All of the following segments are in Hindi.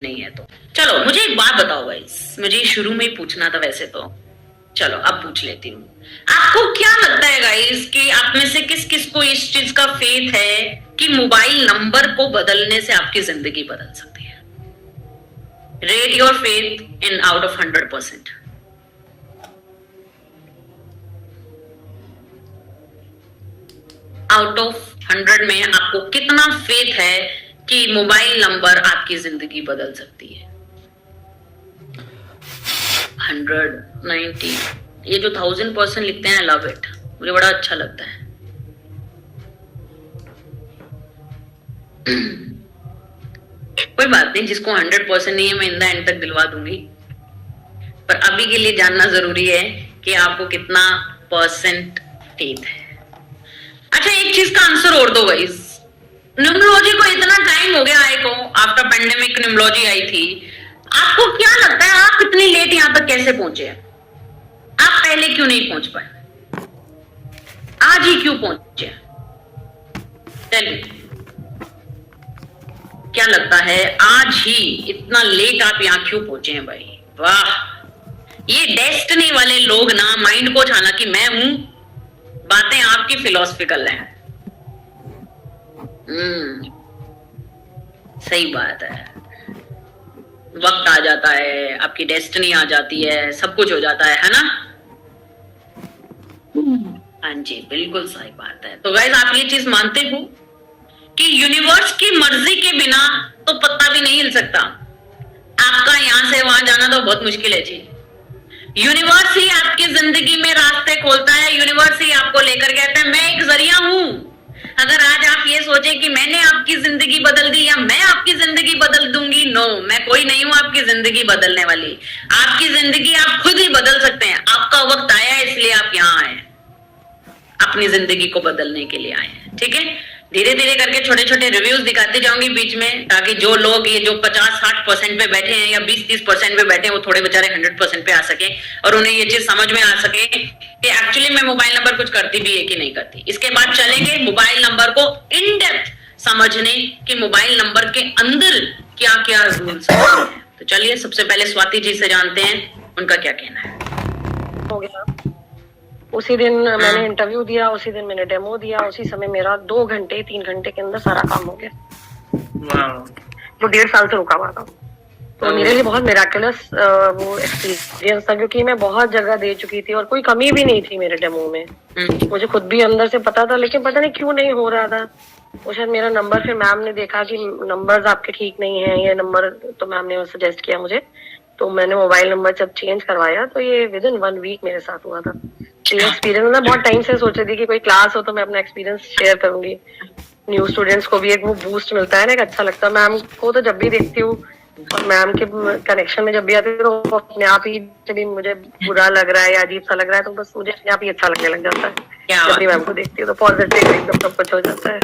नहीं है। तो चलो मुझे एक बात बताओ गाइस, मुझे शुरू में ही पूछना था वैसे तो, चलो अब पूछ लेती हूँ। आपको क्या लगता है गाइस कि आप में से किस किस को इस चीज का फेथ है कि मोबाइल नंबर को बदलने से आपकी जिंदगी बदल सकती है? Rate your faith in out of 100%। Out of 100 में आपको कितना फेथ है कि मोबाइल नंबर आपकी जिंदगी बदल सकती है? 100, 90, ये जो 1000% लिखते हैं, लव इट, मुझे बड़ा अच्छा लगता है। कोई बात नहीं, जिसको 100% नहीं है मैं इन द एंड तक दिलवा दूंगी, पर अभी के लिए जानना जरूरी है कि आपको कितना परसेंट फेथ है। अच्छा, एक चीज का आंसर और दो गाइस। न्यूमरोलॉजी को इतना टाइम हो गया आए को, आफ्टर पेंडेमिक न्यूमरोलॉजी आई थी। आपको क्या लगता है आप इतनी लेट यहां तक कैसे पहुंचे? आप पहले क्यों नहीं पहुंच पाए? आज ही क्यों पहुंचे? चलिए, क्या लगता है आज ही इतना लेट आप यहां क्यों पहुंचे हैं भाई? वाह, ये डेस्टिनी वाले लोग ना माइंड को छाना कि मैं हूं, बातें आपकी फिलोसफिकल हैं। सही बात है, वक्त आ जाता है, आपकी डेस्टिनी आ जाती है, सब कुछ हो जाता है ना? हाँ जी, बिल्कुल सही बात है। तो गाइस, आप ये चीज मानते हो कि यूनिवर्स की मर्जी के बिना तो पत्ता भी नहीं हिल सकता? आपका यहां से वहां जाना तो बहुत मुश्किल है जी। यूनिवर्स ही आपकी जिंदगी में रास्ते खोलता है, यूनिवर्स ही आपको लेकर कहता है मैं एक जरिया हूं। अगर आज आप ये सोचे कि मैंने आपकी जिंदगी बदल दी या मैं आपकी जिंदगी बदल दूंगी, नो, मैं कोई नहीं हूं आपकी जिंदगी बदलने वाली। आपकी जिंदगी आप खुद ही बदल सकते हैं। आपका वक्त आया है, इसलिए आप यहां आए, अपनी जिंदगी को बदलने के लिए आए हैं। ठीक है, धीरे धीरे करके छोटे छोटे रिव्यूज दिखाते जाऊंगी बीच में, ताकि जो लोग ये जो 50-60% पे बैठे हैं या 20-30% पे बैठे हैं, वो थोड़े बेचारे 100% पे आ सके और उन्हें ये चीज समझ में आ सके कि एक्चुअली मैं मोबाइल नंबर कुछ करती भी है कि नहीं करती। इसके बाद चलेंगे मोबाइल नंबर को इन डेप्थ समझने कि मोबाइल नंबर के अंदर क्या क्या रूल्स हैं। तो चलिए, सबसे पहले स्वाति जी से जानते हैं उनका क्या कहना है। हो गया, उसी दिन मैंने इंटरव्यू दिया, उसी दिन मैंने डेमो दिया, उसी समय मेरा 2 घंटे 3 घंटे के अंदर सारा काम हो गया। वो 1.5 साल से रुका हुआ था। तो मेरे लिए बहुत मिराकुलस वो एक्सपीरियंस था, क्योंकि मैं बहुत जगह दे चुकी थी और कोई कमी भी नहीं थी मेरे डेमो में। मुझे खुद भी अंदर से पता था, लेकिन पता नहीं क्यों नहीं हो रहा था। वो शायद मेरा नंबर, फिर मैम ने देखा कि नंबर्स आपके ठीक नहीं है, ये नंबर, तो मैम ने सजेस्ट किया मुझे। तो मैंने मोबाइल नंबर जब चेंज करवाया तो ये विदिन 1 वीक मेरे साथ हुआ था। ये एक्सपीरियंस मैं बहुत टाइम से सोच रही थी कि कोई क्लास हो तो मैं अपना एक्सपीरियंस शेयर करूंगी। न्यू स्टूडेंट्स को भी एक वो बूस्ट मिलता है ना, एक अच्छा लगता है। मैम को तो जब भी देखती हूँ और मैम के कनेक्शन में जब भी आती है तो अपने आप ही, जब भी मुझे बुरा लग रहा है या अजीब सा लग रहा है, तो बस मुझे अपने आप ही अच्छा लगने लग जाता है। जब भी मैम को देखती हूँ तो पॉजिटिव एकदम सब कुछ हो जाता है।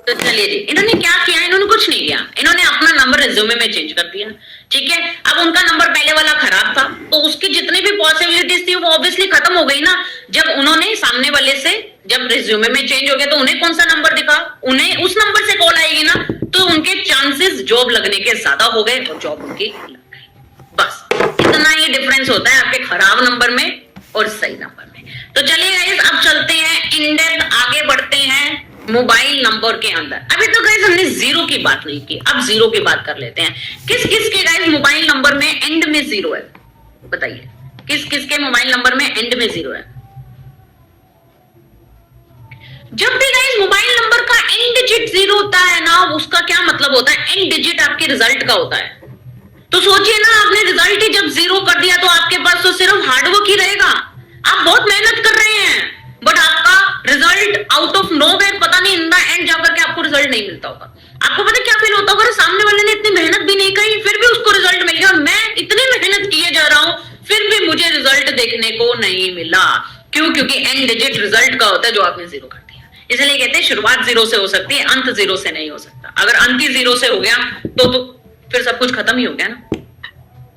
तो चलिए जी, इन्होंने क्या किया? इन्होंने कुछ नहीं किया, इन्होंने अपना नंबर रिज्यूमे में चेंज कर दिया। ठीक है, अब उनका नंबर पहले वाला खराब था, तो उसकी जितनी भी पॉसिबिलिटीज थी वो ऑब्वियसली खत्म हो गई ना। जब उन्होंने सामने वाले से, जब रिज्यूमे में चेंज हो गया, तो उन्हें कौन सा नंबर दिखा? उन्हें उस नंबर से कॉल आएगी ना, तो उनके चांसेस जॉब लगने के ज्यादा हो गए और जॉब उनकी लग गई। बस इतना ही डिफरेंस होता है आपके खराब नंबर में और सही नंबर में। तो चलिए गाइस, अब चलते हैं इन डेप्थ, आगे बढ़ते हैं मोबाइल नंबर के अंदर। अभी तो गाइस हमने जीरो की बात नहीं की, अब जीरो की बात कर लेते हैं। किस किस के गाइस मोबाइल नंबर में एंड में जीरो है? बताइए, किस किस के मोबाइल नंबर में एंड में जीरो है? जब भी गाइस मोबाइल नंबर का एंड डिजिट जीरो होता है ना, उसका क्या मतलब होता है? एंड डिजिट आपके रिजल्ट का होता है। तो सोचिए ना, आपने रिजल्ट ही जब जीरो कर दिया तो आपके पास तो सिर्फ हार्डवर्क ही रहेगा। आप बहुत मेहनत कर रहे हैं, बट आपका रिजल्ट आउट ऑफ नोवेयर, पता नहीं इन द एंड जाकर के आपको रिजल्ट नहीं मिलता होगा। आपको पता क्या फील होता होगा? सामने वाले ने इतनी मेहनत भी नहीं करी, फिर भी उसको रिजल्ट मिल गया, और मैं इतनी मेहनत किए जा रहा हूं फिर भी मुझे रिजल्ट देखने को नहीं मिला। क्यों? क्योंकि एंड डिजिट रिजल्ट का होता है जो आपने जीरो कर दिया। इसलिए कहते हैं शुरुआत जीरो से हो सकती है, अंत जीरो से नहीं हो सकता। अगर अंत ही जीरो से हो गया तो फिर सब कुछ खत्म ही हो गया ना।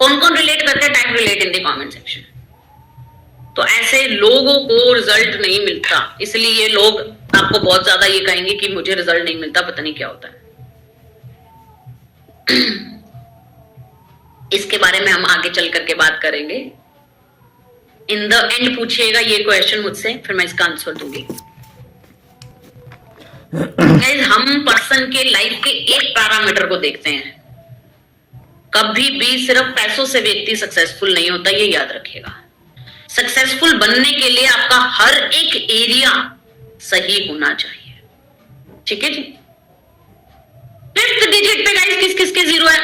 कौन कौन रिलेट करते हैं? Type relate in the comment section. तो ऐसे लोगों को रिजल्ट नहीं मिलता, इसलिए ये लोग आपको बहुत ज्यादा ये कहेंगे कि मुझे रिजल्ट नहीं मिलता, पता नहीं क्या होता है। इसके बारे में हम आगे चल करके बात करेंगे। इन द एंड पूछिएगा ये क्वेश्चन मुझसे, फिर मैं इसका आंसर दूंगी। गाइस, हम पर्सन के लाइफ के एक पैरामीटर को देखते हैं। कभी भी सिर्फ पैसों से व्यक्ति सक्सेसफुल नहीं होता, ये याद रखिएगा। सक्सेसफुल बनने के लिए आपका हर एक एरिया सही होना चाहिए, ठीक है जी। फिफ्थ डिजिट पे गाइस किस किस के जीरो है?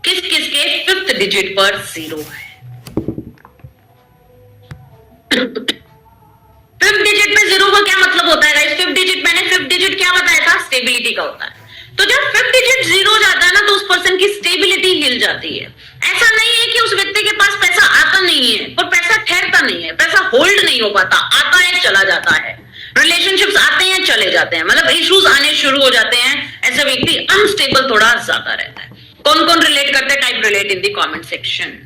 किस किस के फिफ्थ डिजिट पर जीरो है? फिफ्थ डिजिट पे जीरो का क्या मतलब होता है गाइस? फिफ्थ डिजिट, मैंने फिफ्थ डिजिट क्या बताया था? स्टेबिलिटी का होता है। तो जब फिफ्थ डिजिट जीरो हो जाता है ना, तो उस पर्सन की स्टेबिलिटी हिल जाती है। ऐसा नहीं है कि उस व्यक्ति के पास पैसा आता नहीं है, पर पैसा ठहरता नहीं है, पैसा होल्ड नहीं हो पाता, आता है चला जाता है। रिलेशनशिप्स आते हैं चले जाते हैं, मतलब इश्यूज आने शुरू हो जाते हैं। ऐसा व्यक्ति अनस्टेबल थोड़ा ज्यादा रहता है। कौन कौन रिलेट करते हैं? Type relate in the comment section.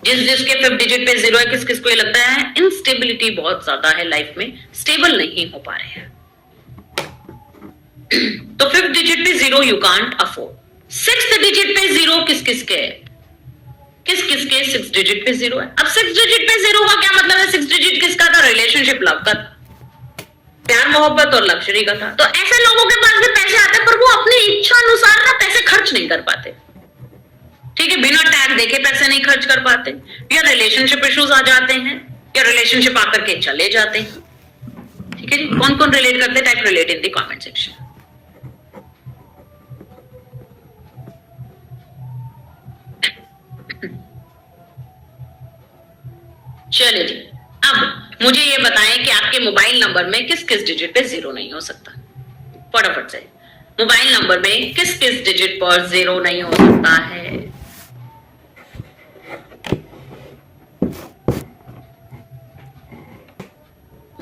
जिसके फिफ्थ डिजिट पे जीरो है, किस किस को ये लगता है इनस्टेबिलिटी बहुत ज्यादा है, लाइफ में स्टेबल नहीं हो पा रहे हैं। तो फिफ्थ डिजिट पे zero you can't afford. Sixth digit पे जीरो किस किस के? किस किस के सिक्स डिजिट पे जीरो है? अब सिक्स डिजिट पे जीरो का क्या मतलब है? सिक्स डिजिट किसका था? रिलेशनशिप, लव का था, प्यार मोहब्बत और लग्जरी का था। तो ऐसे लोगों के पास भी पैसे आते हैं, पर वो अपनी इच्छा अनुसार ना पैसे खर्च नहीं कर पाते, ठीक है। बिना टैग देके पैसे नहीं खर्च कर पाते, या रिलेशनशिप इश्यूज आ जाते हैं, या रिलेशनशिप आकर के चले जाते हैं, ठीक है जी। कौन कौन रिलेट करते हैं? Type relate in the comment section. चलिए जी, अब मुझे ये बताएं कि आपके मोबाइल नंबर में किस किस डिजिट पे जीरो नहीं हो सकता? फटाफट से, मोबाइल नंबर में किस किस डिजिट पर जीरो नहीं हो सकता है?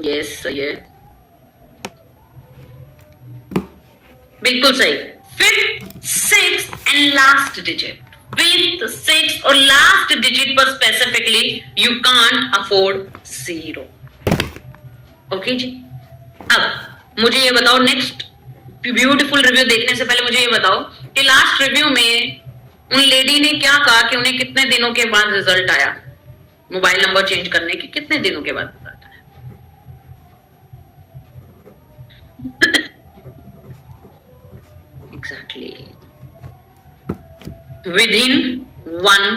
यस, ये बिल्कुल सही। Fifth, six and last digit, fifth, six और लास्ट डिजिट पर specifically you can't afford zero, okay जी। अब मुझे ये बताओ, नेक्स्ट ब्यूटीफुल रिव्यू देखने से पहले मुझे ये बताओ कि लास्ट रिव्यू में उन लेडी ने क्या कहा कि उन्हें कितने दिनों के बाद रिजल्ट आया? मोबाइल नंबर चेंज करने के कितने दिनों के बाद रिजल्ट आया? Exactly within 1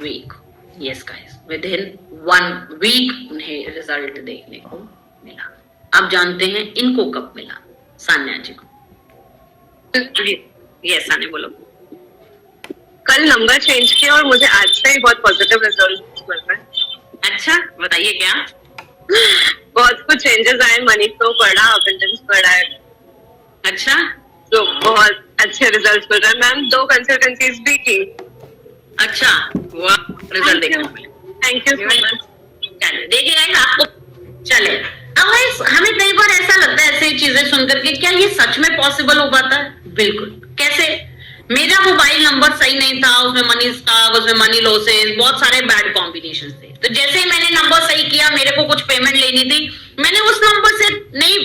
week. Yes guys, within 1 week उन्हें रिजल्ट देखने को मिला। आप जानते हैं इनको कब मिला? सान्या जी को। यस सान्या बोलो। कल नंबर चेंज किया और मुझे आज से ही बहुत पॉजिटिव रिजल्ट मिल रहा है। अच्छा, बताइए क्या? बहुत कुछ चेंजेस आए, मनी फ्लो बढ़ा, अबंडेंस बढ़ा है। अच्छा, तो बहुत अच्छे रिजल्ट मिल रहे हैं। मैम 2 कंसल्टेंसीज भी की। अच्छा, वाह, रिजल्ट देखने को मिले। Thank you so much. चलिए देखिए गाइस, आपको चले अब गाइस, हमें कई बार ऐसा लगता है ऐसी चीजें सुनकर के, क्या ये सच में पॉसिबल हो पाता है? बिल्कुल। कैसे? मेरा मोबाइल नंबर सही नहीं था, उसमें मनी स्टॉक, उसमें मनी लॉसेस, बहुत सारे बैड कॉम्बिनेशन थे। तो जैसे ही मैंने नंबर सही किया, मेरे को कुछ पेमेंट लेनी थी, मैंने उस नंबर से नहीं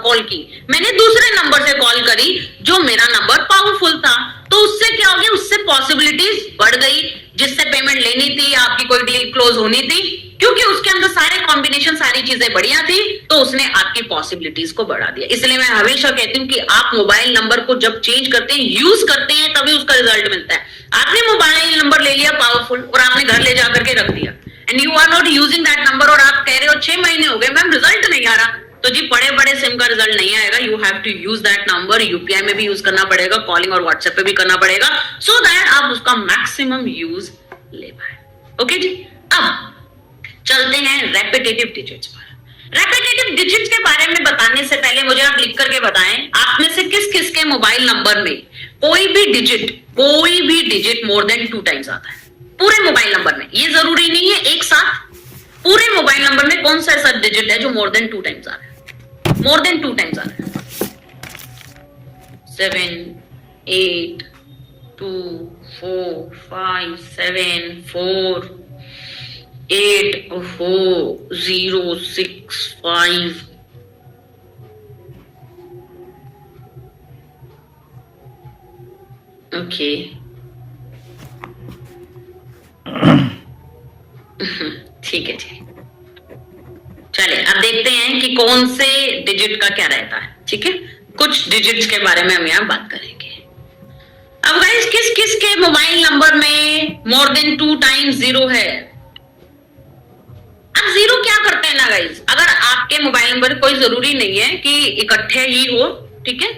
कॉल की, मैंने दूसरे नंबर से कॉल करी जो मेरा नंबर पावरफुल था। तो उससे क्या हो गया? उससे पॉसिबिलिटीज बढ़ गई, जिससे पेमेंट लेनी थी, आपकी कोई डील क्लोज होनी थी, क्योंकि उसके अंदर सारे कॉम्बिनेशन, सारी चीजें बढ़िया थी, तो उसने आपकी पॉसिबिलिटीज को बढ़ा दिया। इसलिए मैं हमेशा कहती हूँ कि आप मोबाइल नंबर को जब चेंज करते हैं, यूज करते हैं, तभी उसका रिजल्ट मिलता है। आपने मोबाइल नंबर ले लिया पावरफुल और आपने घर ले जाकर के रख दिया, and you are not using that number, और आप कह रहे हो 6 महीने हो गए मैम रिजल्ट नहीं आ रहा, तो जी बड़े बड़े सिम का रिजल्ट नहीं आएगा। You have to use that number, UPI में भी यूज करना पड़ेगा, कॉलिंग और व्हाट्सएप पे भी करना पड़ेगा, सो दैट आप उसका मैक्सिमम यूज ले पाए। ओके जी, अब चलते हैं रेपिटेटिव डिजिट्स पर। रेपिटेटिव डिजिट्स के बारे में बताने से पहले मुझे आप लिख करके बताएं, आप में से किस किस के मोबाइल नंबर में कोई भी डिजिट मोर देन 2 टाइम्स आता है? पूरे मोबाइल नंबर में, ये जरूरी नहीं है एक साथ, पूरे मोबाइल नंबर में कौन सा ऐसा डिजिट है जो मोर देन 2 टाइम्स आ रहा है? मोर देन 2 टाइम्स आ रहा है। 7 8 2 4 5 7 4 8 0 6 5 ओके, ठीक है जी, चलिए अब देखते हैं कि कौन से डिजिट का क्या रहता है। ठीक है, कुछ डिजिट्स के बारे में हम यहाँ बात करेंगे। अब गाइस किस किस के मोबाइल नंबर में मोर देन 2 टाइम्स 0 है? अब 0 क्या करते हैं ना गाइस, अगर आपके मोबाइल नंबर कोई जरूरी नहीं है कि इकट्ठे ही हो, ठीक है,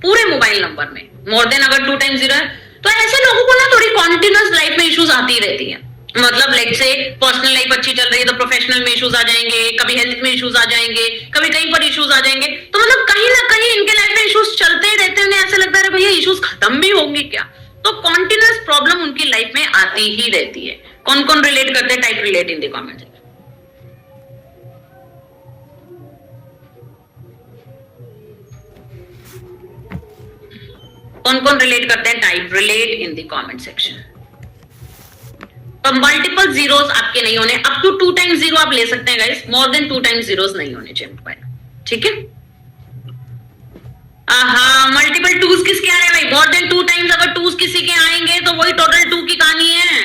पूरे मोबाइल नंबर में मोर देन अगर 2 टाइम्स 0 है, तो ऐसे लोगों को ना थोड़ी कॉन्टिन्यूस लाइफ में इश्यूज आती रहती है। मतलब लेट से पर्सनल लाइफ अच्छी चल रही है तो प्रोफेशनल में इश्यूज आ जाएंगे, कभी हेल्थ में इश्यूज आ जाएंगे, कभी कहीं पर इश्यूज आ जाएंगे। तो मतलब कहीं ना कहीं इनके लाइफ में इश्यूज चलते ही रहते हैं, उन्हें ऐसा लगता है भैया इश्यूज खत्म भी होंगे क्या। तो कॉन्टिन्यूस प्रॉब्लम उनकी लाइफ में आती ही रहती है। कौन कौन रिलेट करते हैं? Type relate in the comment. कौन कौन रिलेट करते हैं? Type relate in the comment section. तो मल्टीपल जीरोस आपके नहीं होने, अप टू 2 टाइम्स 0 आप ले सकते हैं guys, more than 2 times zeros नहीं होने चाहिए मोबाइल। ठीक है, मल्टीपल 2s किसके आ रहे हैं भाई? मोर देन 2 टाइम्स अगर 2s किसी के आएंगे तो वही टोटल 2 की कहानी है।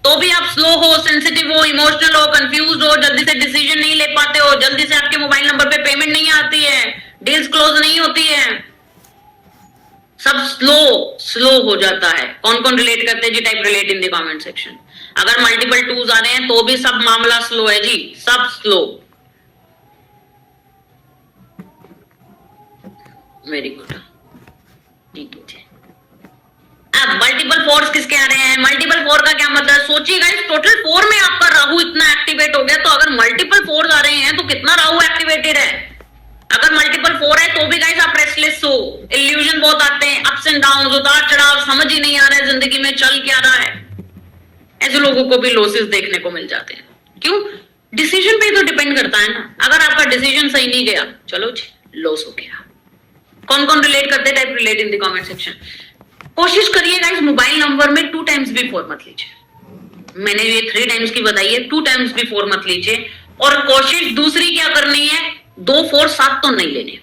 तो भी आप स्लो हो, सेंसिटिव हो, इमोशनल हो, कंफ्यूज हो, जल्दी से डिसीजन नहीं ले पाते हो, जल्दी से आपके मोबाइल नंबर पे पेमेंट नहीं आती है, डील्स क्लोज नहीं होती है, सब स्लो हो जाता है। कौन कौन रिलेट करते हैं जी? Type relate in the comment section. अगर मल्टीपल 2s आ रहे हैं तो भी सब मामला स्लो है जी, सब स्लो। वेरी गुड, ठीक है। अब मल्टीपल 4s किसके आ रहे हैं? मल्टीपल 4 का क्या मतलब? सोचिए गाइस, टोटल 4 में आपका राहु इतना एक्टिवेट हो गया, तो अगर मल्टीपल 4s आ रहे हैं तो कितना राहु एक्टिवेटेड है? अगर मल्टीपल 4 है तो भी गाइस आप रेस्टलेस हो, इल्यूजन बहुत आते हैं, अप्स एंड डाउन, उतार चढ़ाव, समझ ही नहीं आ रहा है जिंदगी में चल क्या रहा है। ऐसे लोगों को भी लॉसेस देखने को मिल जाते हैं। क्यों? डिसीजन पे तो डिपेंड करता है ना। अगर आपका डिसीजन सही नहीं गया, चलो जी लॉस हो गया। कौन कौन रिलेट करते हैं? Type relate in the comment section. कोशिश करिए गाइस मोबाइल नंबर में 2 टाइम्स भी 4 मत लीजिए। मैंने ये 3 टाइम्स की बताई है, 2 टाइम्स भी 4 मत लीजिए। और कोशिश दूसरी क्या करनी है? 2 4 7 तो नहीं लेने।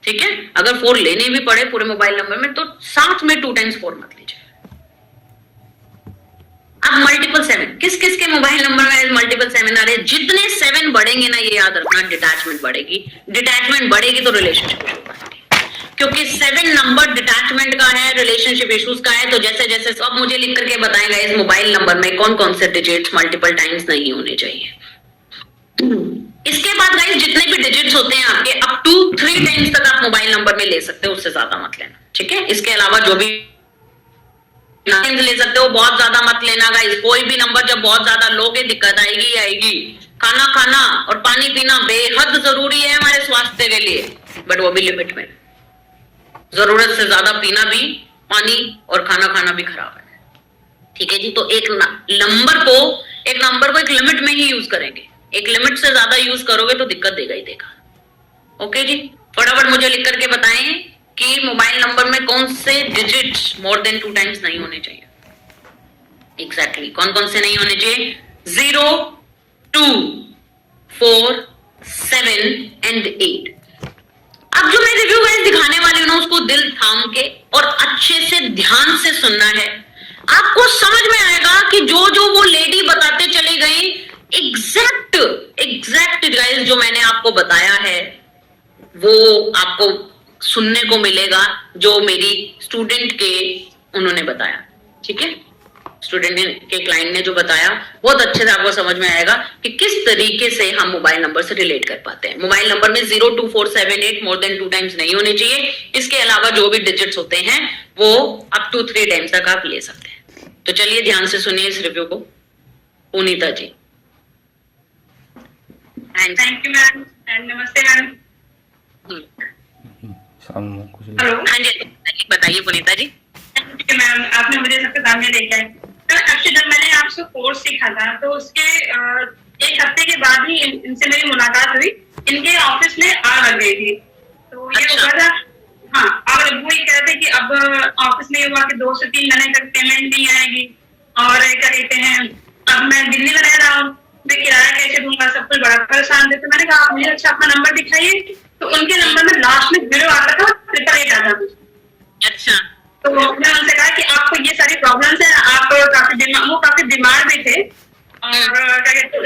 ठीक है, अगर 4 लेने भी पड़े पूरे मोबाइल नंबर में तो साथ में 2 टाइम्स 4 मत लीजिए। अब मल्टीपल 7 किस किस के मोबाइल नंबर में मल्टीपल 7 आ रहे हैं? जितने 7 बढ़ेंगे ना, ये याद रखना, डिटैचमेंट बढ़ेगी। डिटैचमेंट बढ़ेगी तो रिलेशनशिप इशू बढ़ेगी, क्योंकि 7 नंबर डिटैचमेंट का है, रिलेशनशिप इश्यूज का है। तो जैसे जैसे सब मुझे लिख करके बताएगा इस मोबाइल नंबर में कौन कौन से डिजिट्स मल्टीपल टाइम्स नहीं होने चाहिए। इसके बाद गाइस जितने भी डिजिट्स होते हैं आपके, अप टू 3 टाइम्स तक आप मोबाइल नंबर में ले सकते हो, उससे ज्यादा मत लेना। ठीक है, इसके अलावा जो भी ले सकते हो, बहुत ज्यादा मत लेना गाइस। कोई भी नंबर जब बहुत ज्यादा लोगे दिक्कत आएगी आएगी। खाना खाना और पानी पीना बेहद जरूरी है हमारे स्वास्थ्य के लिए, बट वो भी लिमिट में। जरूरत से ज्यादा पीना भी, पानी और खाना खाना भी खराब है। ठीक है जी, तो एक नंबर को एक लिमिट में ही यूज करेंगे। एक लिमिट से ज्यादा यूज करोगे तो दिक्कत देगा ही देगा। ओके जी, फटाफट मुझे लिख करके बताएं कि मोबाइल नंबर में कौन से डिजिट्स मोर देन 2 टाइम्स नहीं होने चाहिए। एग्जैक्टली कौन कौन से नहीं होने चाहिए? 0 2 4 7 एंड 8। अब जो मैं रिव्यू गाइस दिखाने वाली हूं ना, उसको दिल थाम के और अच्छे से ध्यान से सुनना है। आपको समझ में आएगा कि जो जो वो लेडी बताते चले गए, एग्जैक्ट गाइस जो मैंने आपको बताया है वो आपको सुनने को मिलेगा, जो मेरी स्टूडेंट के उन्होंने बताया। ठीक है, स्टूडेंट के क्लाइंट ने जो बताया बहुत अच्छे से आपको समझ में आएगा कि किस तरीके से हम मोबाइल नंबर से रिलेट कर पाते हैं। मोबाइल नंबर में 0 2 4 7 8 मोर देन 2 टाइम्स नहीं होने चाहिए। इसके अलावा जो भी डिजिट्स होते हैं वो अप टू 3 टाइम्स तक आप ले सकते हैं। तो चलिए ध्यान से सुनिए इस रिव्यू को। पुनीता जी। थैंक यू मैम एंड नमस्ते मैम। हेलो, हाँ जी बताइए पुनीता जी। थैंक यू मैम, आपने मुझे सबके सामने लेके आए। एक्चुअली जब मैंने आपसे कोर्स सीखा था तो उसके 1 हफ्ते के बाद ही इनसे मेरी मुलाकात हुई। इनके ऑफिस में आग लग गई थी, तो ये हुआ था। हाँ, और वो ये कह रहे थे कि अब ऑफिस में हुआ कि 2 से 3 महीने तक पेमेंट नहीं आएगी, और क्या कहते हैं अब मैं दिल्ली में रह रहा हूँ, मैं किराया कैसे दूंगा, सब कुछ बड़ा परेशान थे। तो मैंने कहा आप मुझे अच्छा अपना नंबर दिखाइए, तो उनके नंबर में लास्ट में 0 आता था, 888 आता था। अच्छा, तो मैं उनसे कहा कि आपको ये सारी प्रॉब्लम्स है, आप काफी बीमार भी थे, और क्या कहते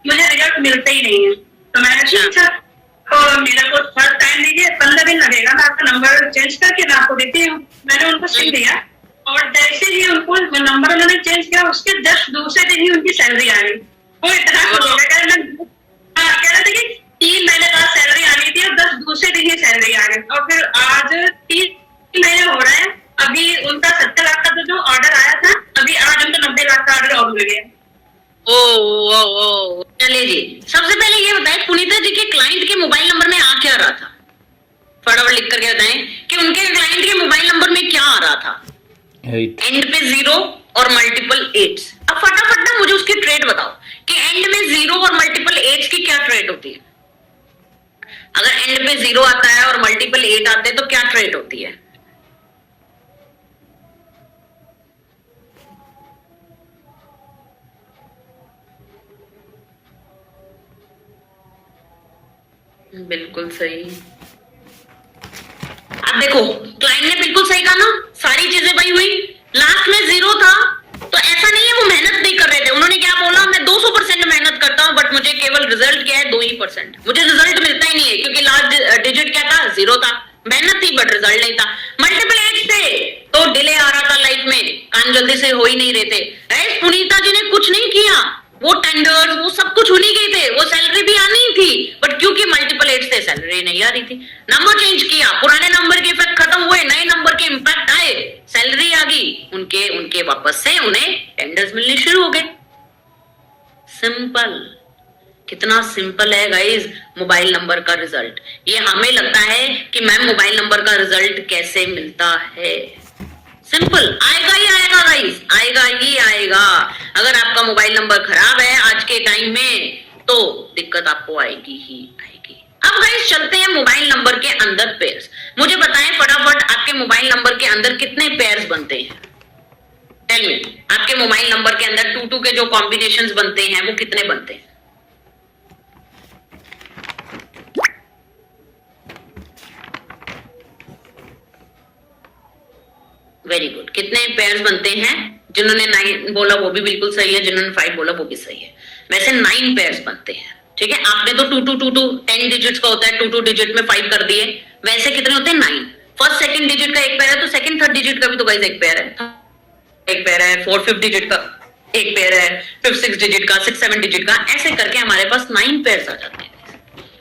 मुझे रिजल्ट मिलते ही नहीं है। तो मैंने अच्छा तो मेरे को थोड़ा टाइम दीजिए, 15 दिन लगेगा, मैं आपका नंबर चेंज करके मैं आपको देती हूँ। मैंने उनको सिम दिया और जैसे ही उनको नंबर उन्होंने चेंज किया उसके जस्ट दूसरे दिन ही उनकी सैलरी आ गई। वो इतना कह रहे थे कि 3 महीने बाद सैलरी आनी थी और 10 दूसरे दिन ही सैलरी आ गई। और फिर आज 3 महीने हो रहे हैं, अभी उनका 70 लाख का जो ऑर्डर आया था, अभी आज उनका 90 लाख का ऑर्डर और मिल गया। ओ चलिए जी, सबसे पहले ये बताएं पुनीता जी के क्लाइंट के मोबाइल नंबर में आ क्या रहा था? फटाफट लिख करके बताएं कि उनके क्लाइंट के मोबाइल नंबर में क्या आ रहा था? एंड पे 0 और मल्टीपल 8। अब फटाफट ना मुझे उसकी ट्रेड बताओ कि एंड में 0 और मल्टीपल 8 की क्या ट्रेड होती है? अगर एंड पे 0 आता है और मल्टीपल 8 आते हैं तो क्या ट्रेड होती है? बिल्कुल सही। आप देखो क्लाइंट ने बिल्कुल सही कहा ना, सारी चीजें वही हुई। लास्ट में 0 था तो ऐसा नहीं है वो मेहनत नहीं कर रहे थे। उन्होंने क्या बोला, मैं 200% मेहनत करता हूं बट मुझे केवल रिजल्ट क्या है 2%। मुझे रिजल्ट मिलता ही नहीं है क्योंकि लास्ट डिजिट क्या था, 0 था। मेहनत थी बट रिजल्ट नहीं था। मल्टीपल 8 थे तो डिले आ रहा था लाइफ में, काम जल्दी से हो ही नहीं रहे थे। पुनीता जी ने कुछ नहीं किया, वो टेंडर्स वो सब कुछ होनी गए थे, वो सैलरी भी आनी थी बट क्योंकि मल्टीपल 8 से सैलरी नहीं आ रही थी। नंबर चेंज किया, पुराने नंबर के इफेक्ट खत्म हुए, नए नंबर के इम्पैक्ट आए, सैलरी आ गई, उनके वापस से उन्हें टेंडर्स मिलने शुरू हो गए। सिंपल, कितना सिंपल है गाइस मोबाइल नंबर का रिजल्ट। ये हमें लगता है कि मैम मोबाइल नंबर का रिजल्ट कैसे मिलता है। सिंपल, आएगा ही आएगा गाइस, आएगा ही आएगा। अगर आपका मोबाइल नंबर खराब है आज के टाइम में तो दिक्कत आपको आएगी ही आएगी। अब गाइस चलते हैं मोबाइल नंबर के अंदर पेयर्स। मुझे बताएं फटाफट आपके मोबाइल नंबर के अंदर कितने पेयर्स बनते हैं? टेल मी, आपके मोबाइल नंबर के अंदर 2-2 के जो कॉम्बिनेशंस बनते हैं वो कितने बनते हैं? वेरी गुड, कितने पेयर्स बनते हैं? जिन्होंने 9 बोला वो भी बिल्कुल सही है, जिन्होंने 5 बोला वो भी सही है। वैसे 9 पेयर्स बनते हैं, ठीक है। आपने तो 2-2-2-2 10 डिजिट्स का होता है, 2-2 डिजिट में 5 कर दिए। वैसे कितने होते हैं? 9। फर्स्ट सेकंड डिजिट का एक पेयर है तो सेकंड थर्ड डिजिट का भी तो गाइस एक पेयर है, एक पेयर है। फोर्थ फिफ्थ डिजिट का एक पेयर है, फिफ्थ सिक्स डिजिट का, 6-7 डिजिट का, ऐसे करके हमारे पास 9 पेयर्स आ जाते हैं,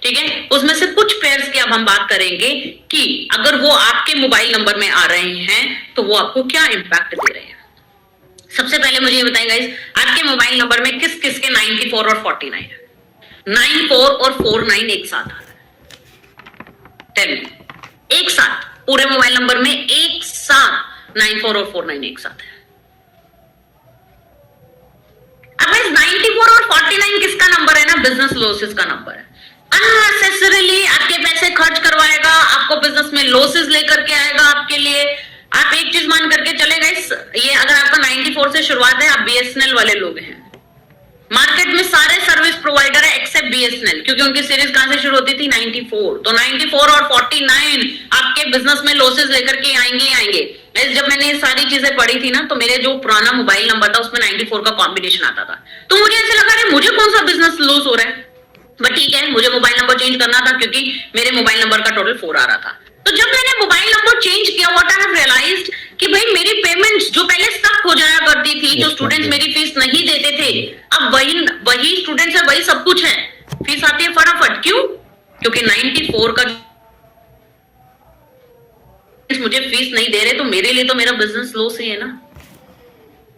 ठीक है। उसमें से कुछ पेयर्स की अब हम बात करेंगे कि अगर वो आपके मोबाइल नंबर में आ रहे हैं तो वो आपको क्या इंपैक्ट दे रहे हैं। सबसे पहले मुझे ये बताएं गाइस, आपके मोबाइल नंबर में किस किस के 94 और 49 है? 94 और 49 एक साथ आ रहा है। टेल मी, एक साथ पूरे मोबाइल नंबर में एक साथ 94 और 49 एक साथ है। अब गाइस 94 और 49 किसका नंबर है ना? बिजनेस लॉसेस का नंबर है। अननेसेसरीली आपके पैसे खर्च करवाएगा, आपको बिजनेस में लॉसेस लेकर के आएगा आपके लिए। आप एक चीज मान करके चले गाइस, ये अगर आपका 94 से शुरुआत है, आप बीएसएनएल वाले लोग हैं। मार्केट में सारे सर्विस प्रोवाइडर है एक्सेप्ट बीएसएनएल, क्योंकि उनकी सीरीज कहां से शुरू होती थी? 94। तो 94 और 49 आपके बिजनेस में लॉसेस लेकर के आएंगे आएंगे। जब मैंने ये सारी चीजें पढ़ी थी ना तो मेरे जो पुराना मोबाइल नंबर था उसमें 94 का कॉम्बिनेशन आता था, तो मुझे ऐसे लगा रहे मुझे कौन सा बिजनेस लॉस हो रहा है। बट ठीक है, मुझे मोबाइल नंबर चेंज करना था क्योंकि मेरे मोबाइल नंबर का टोटल 4 आ रहा था। तो जब मैंने मोबाइल नंबर चेंज किया, व्हाट आई हैव रियलाइज्ड कि भाई मेरी पेमेंट्स जो पहले स्टक हो जाया करती थी, जो स्टूडेंट्स मेरी फीस नहीं देते थे, अब वही स्टूडेंट्स है, वही सब कुछ है, फीस आती है फटाफट। क्यों? क्योंकि 94 का मुझे फीस नहीं दे रहे तो मेरे लिए तो मेरा बिजनेस लॉस ही है ना।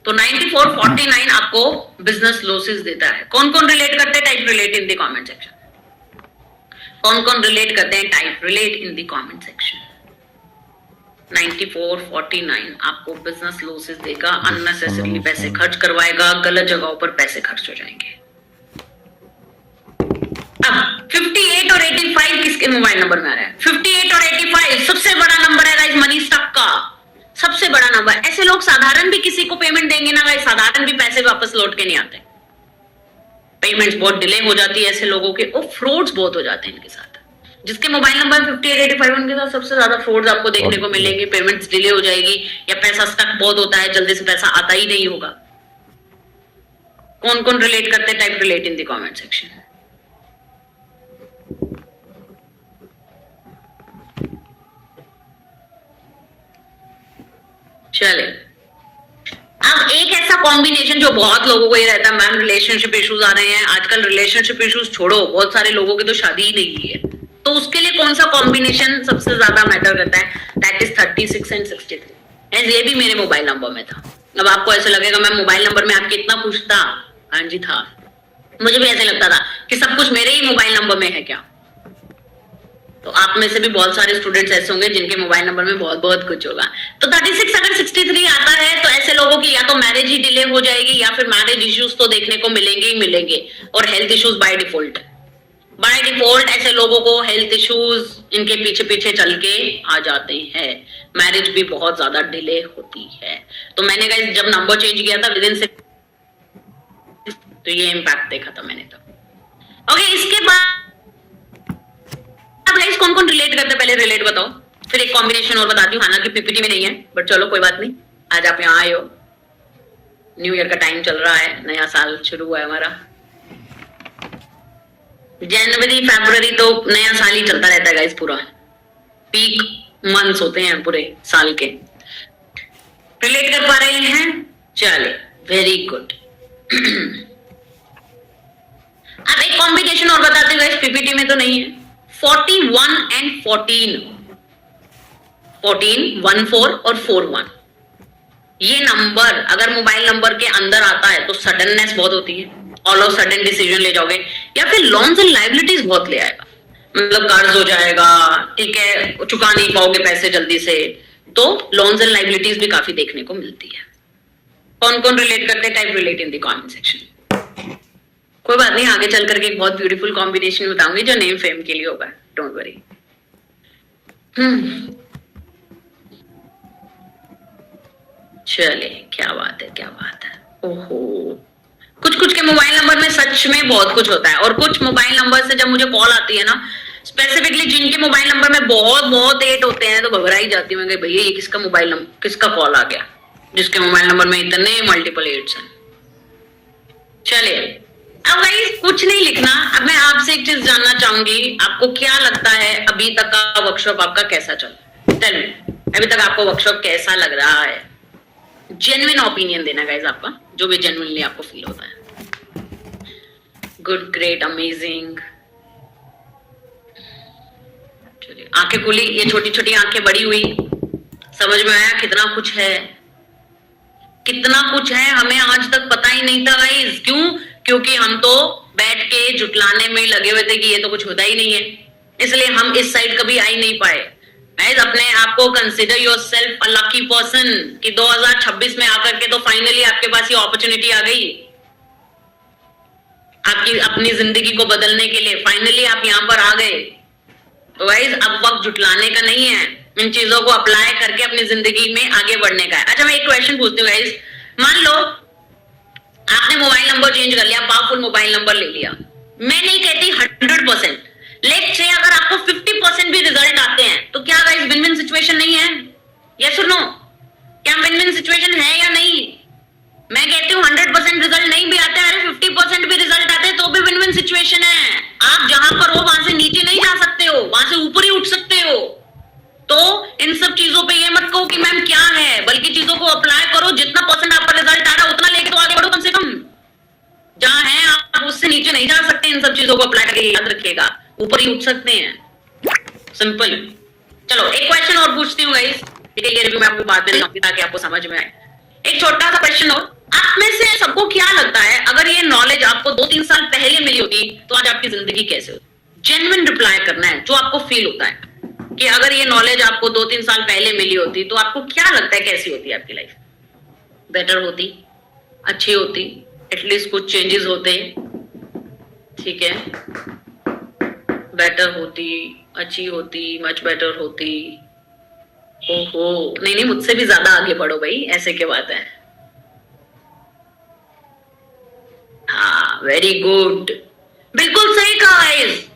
तो 94 49 आपको बिजनेस लॉसेस देता है। कौन कौन रिलेट करते हैं? Type relate in the comment section. कौन कौन रिलेट करते हैं? Type relate in the comment section. 94 49 आपको बिजनेस लॉसेस देगा, अननेसेसरी पैसे खर्च करवाएगा, गलत जगहों पर पैसे खर्च हो जाएंगे। अब 58 और 85 किसके मोबाइल नंबर में आ रहा है? 58 और 85 सबसे बड़ा नंबर है गाइस मनी स्टॉक का, सबसे बड़ा नंबर। ऐसे लोग साधारण भी किसी को पेमेंट देंगे ना गाइस, साधारण भी पैसे वापस लौट के नहीं आते, पेमेंट्स बहुत डिले हो जाती है ऐसे लोगों के, और फ्रॉड्स बहुत हो जाते हैं इनके साथ। जिसके मोबाइल नंबर 58 85 उनके साथ सबसे ज्यादा फ्रॉड्स आपको देखने को मिलेंगे, पेमेंट्स डिले हो जाएगी या पैसा स्टक बहुत होता है, जल्दी से पैसा आता ही नहीं होगा। कौन कौन रिलेट करते, type relate in the comment section. चले, अब एक ऐसा कॉम्बिनेशन जो बहुत लोगों को ये रहता है, मैम रिलेशनशिप इश्यूज आ रहे हैं आजकल, रिलेशनशिप इश्यूज छोड़ो, बहुत सारे लोगों की तो शादी ही नहीं हुई है, तो उसके लिए कौन सा कॉम्बिनेशन सबसे ज्यादा मैटर करता है? That is 36 and 63। ये भी मेरे मोबाइल नंबर में था। अब आपको ऐसे लगेगा मैम मोबाइल नंबर में आपके इतना कुछ था, हाँ जी था, मुझे भी ऐसे लगता था कि सब कुछ मेरे ही मोबाइल नंबर में है क्या। तो आप में से भी बहुत सारे स्टूडेंट्स ऐसे होंगे जिनके मोबाइल नंबर में बहुत बहुत कुछ होगा। तो 36 अगर 63 आता है तो ऐसे लोगों की या तो मैरिज ही डिले हो जाएगी या फिर मैरिज इश्यूज तो देखने को मिलेंगे ही मिलेंगे, और हेल्थ इश्यूज बाय डिफॉल्ट ऐसे लोगों को हेल्थ इश्यूज इनके पीछे पीछे चल के आ जाते हैं, मैरिज भी बहुत ज्यादा डिले होती है। तो मैंने गाइस जब नंबर चेंज किया था विदिन से, तो ये इम्पैक्ट देखा था मैंने तब। ओके, इसके बाद गाइस कौन कौन रिलेट करते हैं, पहले रिलेट बताओ, फिर एक कॉम्बिनेशन और बताती हूँ, हालांकि पीपीटी में नहीं है बट चलो कोई बात नहीं, आज आप यहाँ आए हो, न्यू ईयर का टाइम चल रहा है, नया साल शुरू हुआ है हमारा, जनवरी फरवरी तो नया साल ही चलता रहता है गाइस, पूरा पीक मंथ्स होते हैं पूरे साल के। रिलेट कर पा रहे हैं? चले, वेरी गुड। अब एक कॉम्बिनेशन और बताते हैं गाइस, पीपीटी में तो नहीं है, 41 एंड 14, 14 और 41, ये नंबर अगर मोबाइल नंबर के अंदर आता है तो सडननेस बहुत होती है, ऑल ऑफ सडन डिसीजन ले जाओगे, या फिर लॉन्स एंड लाइबिलिटीज बहुत ले आएगा, मतलब कर्ज हो जाएगा, ठीक है, चुका नहीं पाओगे पैसे जल्दी से, तो लॉन्स एंड लाइबिलिटीज भी काफी देखने को मिलती है। कौन कौन रिलेट करते हैं, type relate in the comment section. कोई बात नहीं, आगे चल करके एक बहुत ब्यूटीफुल कॉम्बिनेशन बताऊंगी जो नेम फेम के लिए होगा, डोंट वरी। चले, क्या बात है, क्या बात है। ओहो, कुछ कुछ के मोबाइल नंबर में सच में बहुत कुछ होता है, और कुछ मोबाइल नंबर से जब मुझे कॉल आती है ना, स्पेसिफिकली जिनके मोबाइल नंबर में बहुत बहुत 8 होते हैं, तो घबरा ही जाती हूँ, भैया ये किसका मोबाइल नंबर, किसका कॉल आ गया जिसके मोबाइल नंबर में इतने मल्टीपल 8 हैं। चले, अब गाइस कुछ नहीं लिखना, अब मैं आपसे एक चीज जानना चाहूंगी, आपको क्या लगता है अभी तक का वर्कशॉप आपका कैसा चला? टेल मी, अभी तक आपको वर्कशॉप कैसा लग रहा है? जेन्युइन ओपिनियन देना गाइस आपका, जो भी जेन्युइनली आपको फील होता है। Good, great, amazing. चलिए, आंखें खुली, ये छोटी छोटी आंखें बड़ी हुई, समझ में आया कितना कुछ है, कितना कुछ है, हमें आज तक पता ही नहीं था गाइस। क्यों? क्योंकि हम तो बैठ के जुटलाने में लगे हुए थे कि ये तो कुछ होता ही नहीं है, इसलिए हम इस साइड कभी आ ही नहीं पाए। गाइस, अपने आप को कंसिडर योरसेल्फ अ लकी पर्सन कि 2026 में आकर के तो फाइनली आपके पास ये अपॉर्चुनिटी आ गई आपकी अपनी जिंदगी को बदलने के लिए, फाइनली आप यहाँ पर आ गए। तो गाइस, अब वक्त जुटलाने का नहीं है, इन चीजों को अप्लाई करके अपनी जिंदगी में आगे बढ़ने का है। अच्छा, मैं एक क्वेश्चन पूछती हूँ गाइस, मान लो आपने मोबाइल नंबर चेंज कर लिया, पावरफुल मोबाइल नंबर ले लिया, मैं नहीं कहती 100%, लेट्स से अगर आपको 50% भी रिजल्ट आते हैं, तो क्या गाइस विन विन सिचुएशन नहीं है? यस और नो? क्या विन विन सिचुएशन है या नहीं? मैं कहती हूँ 100% रिजल्ट नहीं भी आते, अरे 50% भी रिजल्ट आते हैं तो भी विन विन सिचुएशन है। आप जहां पर हो वहां से नीचे नहीं जा सकते हो, वहां से ऊपर ही उठ सकते हो। तो इन सब चीजों पे ये मत कहो कि मैम क्या है, बल्कि चीजों को अप्लाई करो, जितना परसेंट आपका रिजल्ट आ रहा है उतना लेके तो आगे बढ़ो कम से कम। जहां है आप उससे नीचे नहीं जा सकते, इन सब चीजों को अप्लाई करके, याद रखिएगा, ऊपर ही उठ सकते हैं, सिंपल। चलो, एक क्वेश्चन और पूछती हूँ गाइस, ठीक है, ये रिव्यू मैं आपको बाद में दूंगी ताकि आपको समझ में आए। एक छोटा सा क्वेश्चन और, आप में से सबको क्या लगता है अगर ये नॉलेज आपको 2-3 साल पहले मिली होती तो आज आपकी जिंदगी कैसे होती? जेन्युइन रिप्लाई करना है, जो आपको फील होता है कि अगर ये नॉलेज आपको 2-3 साल पहले मिली होती तो आपको क्या लगता है कैसी होती आपकी लाइफ? बेटर होती, अच्छी होती, एटलीस्ट कुछ चेंजेस होते, ठीक है, बेटर होती, अच्छी होती, मच बेटर होती। ओहो, नहीं, मुझसे भी ज्यादा आगे बढ़ो भाई, ऐसे क्या बात है। हाँ, वेरी गुड, बिल्कुल सही कहा गाइस।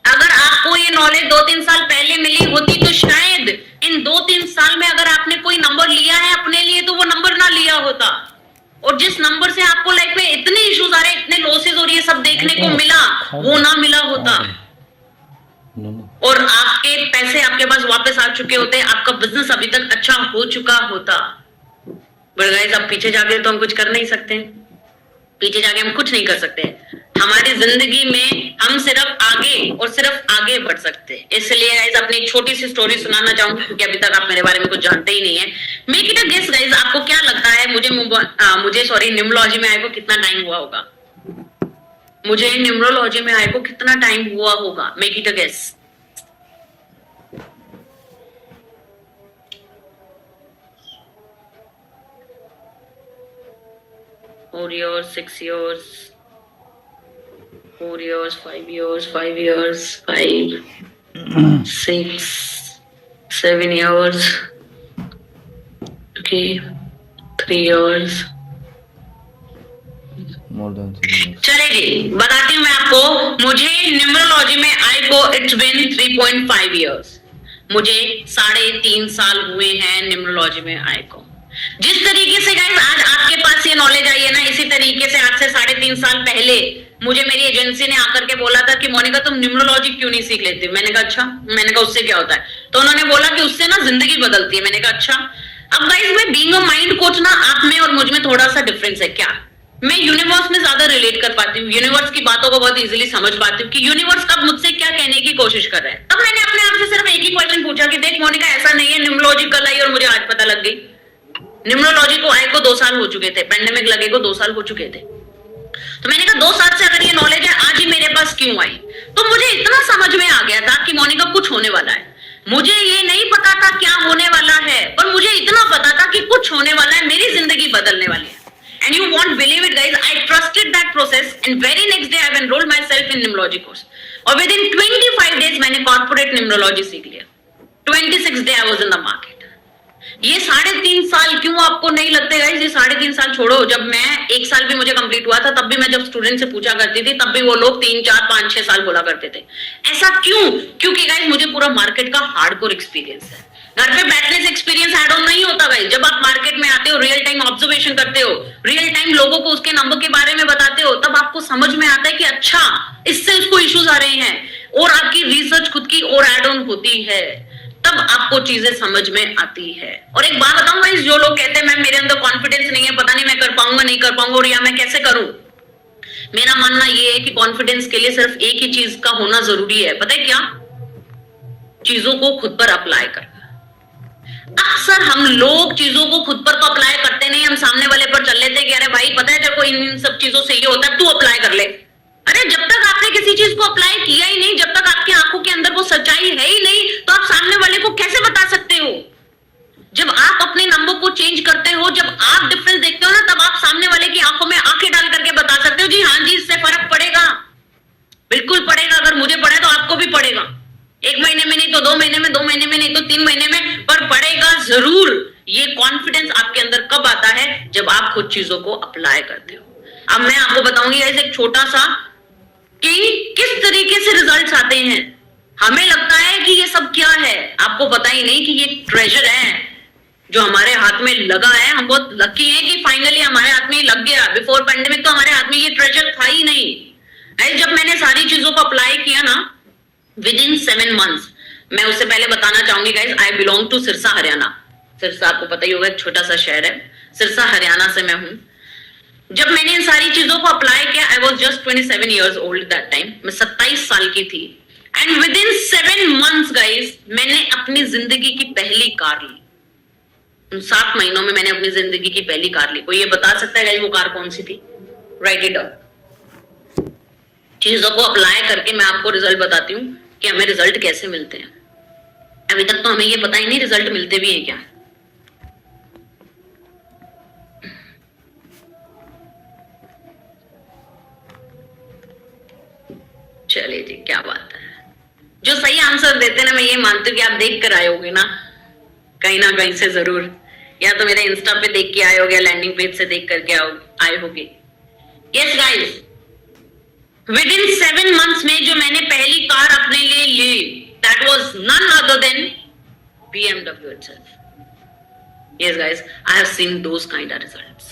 अगर आपको ये नॉलेज 2-3 साल पहले मिली होती तो शायद इन 2-3 साल में अगर आपने कोई नंबर लिया है अपने लिए तो वो नंबर ना लिया होता, और जिस नंबर से आपको लाइफ में इतनी मिला वो ना मिला होता, और आपके पैसे आपके पास वापस आ चुके होते, आपका बिजनेस अभी तक अच्छा हो चुका होता। बट गाइस अब पीछे जाके तो हम कुछ कर नहीं सकते, पीछे जाके हम कुछ नहीं कर सकते। हमारी जिंदगी में हम सिर्फ आगे और सिर्फ आगे बढ़ सकते हैं। इसलिए गाइस अपनी छोटी सी स्टोरी सुनाना चाहूंगी, क्योंकि अभी तक आप मेरे बारे में कुछ जानते ही नहीं है। Make it a guess guys, आपको क्या लगता है मुझे सॉरी न्यूमरोलॉजी में आए को कितना टाइम हुआ होगा? मुझे न्यूमरोलॉजी में आए को कितना टाइम हुआ होगा? Make it a guess. Four years, 6 years, 4 years, 5 years, 5 years, 5, 6, 7 years, okay, 3 years. More than 3 years. चलेगी, बताती हूँ मैं आपको। मुझे न्यूमरोलॉजी में आए को इट्स बिन 3.5 years। मुझे 3.5 साल हुए हैं न्यूमरोलॉजी में आए को। जिस तरीके से गाइस आज आपके पास ये नॉलेज आई है ना, इसी तरीके से आज से 3.5 साल पहले मुझे मेरी एजेंसी ने आकर के बोला था कि मोनिका तुम न्यूमरोलॉजी क्यों नहीं सीख लेती? मैंने कहा अच्छा। मैंने कहा उससे क्या होता है? तो उन्होंने बोला कि उससे ना जिंदगी बदलती है। मैंने कहा अच्छा। अब गाइस मैं बीइंग अ माइंड कोच ना, आप में और मुझ में थोड़ा सा डिफरेंस है। क्या? मैं यूनिवर्स में ज्यादा रिलेट कर पाती हूँ, यूनिवर्स की बातों को बहुत इजीली समझ पाती हूँ कि यूनिवर्स कब मुझसे क्या कहने की कोशिश कर रहा है। तब मैंने अपने आप से सिर्फ एक ही क्वेश्चन पूछा कि देख मोनिका ऐसा नहीं है, न्यूमरोलॉजी कल आई और मुझे आज पता लग गई। न्यूमरोलॉजी को आए को 2 साल हो चुके थे, पेंडेमिक लगे को 2 साल हो चुके थे। तो मैंने कहा 2 साल से अगर ये नॉलेज है आज ही मेरे पास क्यों आई? तो मुझे इतना समझ में आ गया था कि मोनिका कुछ होने वाला है। मुझे ये नहीं पता था क्या होने वाला है, पर मुझे इतना पता था कि कुछ होने वाला है, मेरी जिंदगी बदलने वाली है। And you won't believe it guys, I trusted that process and very next day I've enrolled myself in numerology course और within 25 days मैंने corporate numerology सीख लिया। 26 day I was in the market। ये 3.5 साल क्यों आपको नहीं लगते गाइस? ये 3.5 साल छोड़ो, जब मैं 1 साल भी मुझे कंप्लीट हुआ था तब भी मैं जब स्टूडेंट से पूछा करती थी तब भी वो लोग 3, 4, 5, 6 साल बोला करते थे। ऐसा क्यों? क्योंकि गाइस मुझे पूरा मार्केट का हार्डकोर एक्सपीरियंस है। घर पे बैठने से एक्सपीरियंस ऐड ऑन नहीं होता गाइस। जब आप मार्केट में आते हो, रियल टाइम ऑब्जर्वेशन करते हो, रियल टाइम लोगों को उसके नंबर के बारे में बताते हो, तब आपको समझ में आता है कि अच्छा इससे उसको इश्यूज आ रहे हैं, और आपकी रिसर्च खुद की और ऐड ऑन होती है, तब आपको चीजें समझ में आती है। और एक बात बताऊं गाइस, जो लोग कहते हैं मैम मेरे अंदर कॉन्फिडेंस नहीं है, पता नहीं मैं कर पाऊंगा नहीं कर पाऊंगा, और या मैं कैसे करूं, मेरा मानना यह है कि कॉन्फिडेंस के लिए सिर्फ एक ही चीज का होना जरूरी है। पता है क्या? चीजों को खुद पर अप्लाई करना। अक्सर हम लोग चीजों को खुद पर तो अप्लाई करते नहीं, हम सामने वाले पर चल लेते कि अरे भाई पता है तेरे को इन सब चीजों से ये होता है, तू अप्लाई कर ले। अरे जब तक आपने किसी चीज को अप्लाई किया ही नहीं, जब तक आपकी आंखों के अंदर वो सच्चाई है ही नहीं, तो आप सामने वाले को कैसे बता सकते हो? जब आप अपने नंबर को चेंज करते हो, जब आप डिफरेंस देखते हो ना, तब आप सामने वाले की आंखों में आंखें डाल करके बता सकते हो जी हाँ जी इससे फर्क पड़ेगा, बिल्कुल पड़ेगा। अगर मुझे पड़े तो आपको भी पड़ेगा। 1 महीने में नहीं तो 2 महीने में, 2 महीने में नहीं तो 3 महीने में, पर पड़ेगा जरूर। ये कॉन्फिडेंस आपके अंदर कब आता है? जब आप खुद चीजों को अप्लाई करते हो। अब मैं आपको बताऊंगी ऐसे एक छोटा सा कि किस तरीके से रिजल्ट्स आते हैं। हमें लगता है कि ये सब क्या है, आपको पता ही नहीं कि ये ट्रेजर है जो हमारे हाथ में लगा है। हम बहुत लकी हैं कि फाइनली हमारे हाथ में लग गया। बिफोर पेंडेमिक तो हमारे हाथ में ये ट्रेजर था ही नहीं। जब मैंने सारी चीजों को अप्लाई किया ना, विदिन 7 months, मैं उससे पहले बताना चाहूंगी guys, I belong to Sirsa Haryana. Sirsa आपको पता ही होगा, एक छोटा सा शहर है। सिरसा हरियाणा से मैं हूं। जब मैंने इन सारी चीजों को अप्लाई किया, I was just 27 years old that time. मैं 27 साल की थी। एंड विदिन 7 months गाइस, मैंने अपनी जिंदगी की पहली कार ली। उन 7 महीनों में मैंने अपनी जिंदगी की पहली कार ली। कोई ये बता सकता है गाइस वो कार कौन सी थी? Right it down. चीजों को अप्लाई करके मैं आपको रिजल्ट बताती हूँ कि हमें रिजल्ट कैसे मिलते हैं। अभी तक तो हमें ये पता ही नहीं रिजल्ट मिलते भी हैं क्या। चलिए जी, क्या बात है। जो सही आंसर देते ना, मैं ये मानती हूँ कि आप देख कर आए होगे ना कहीं से जरूर, या तो मेरे इंस्टा पे देख के आए होगे, लैंडिंग पेज से देख करके आए होगे। यस गाइस, विदिन 7 months में जो मैंने पहली कार अपने लिए ली, that was none other than BMW itself. Yes guys, I have seen those kind of results.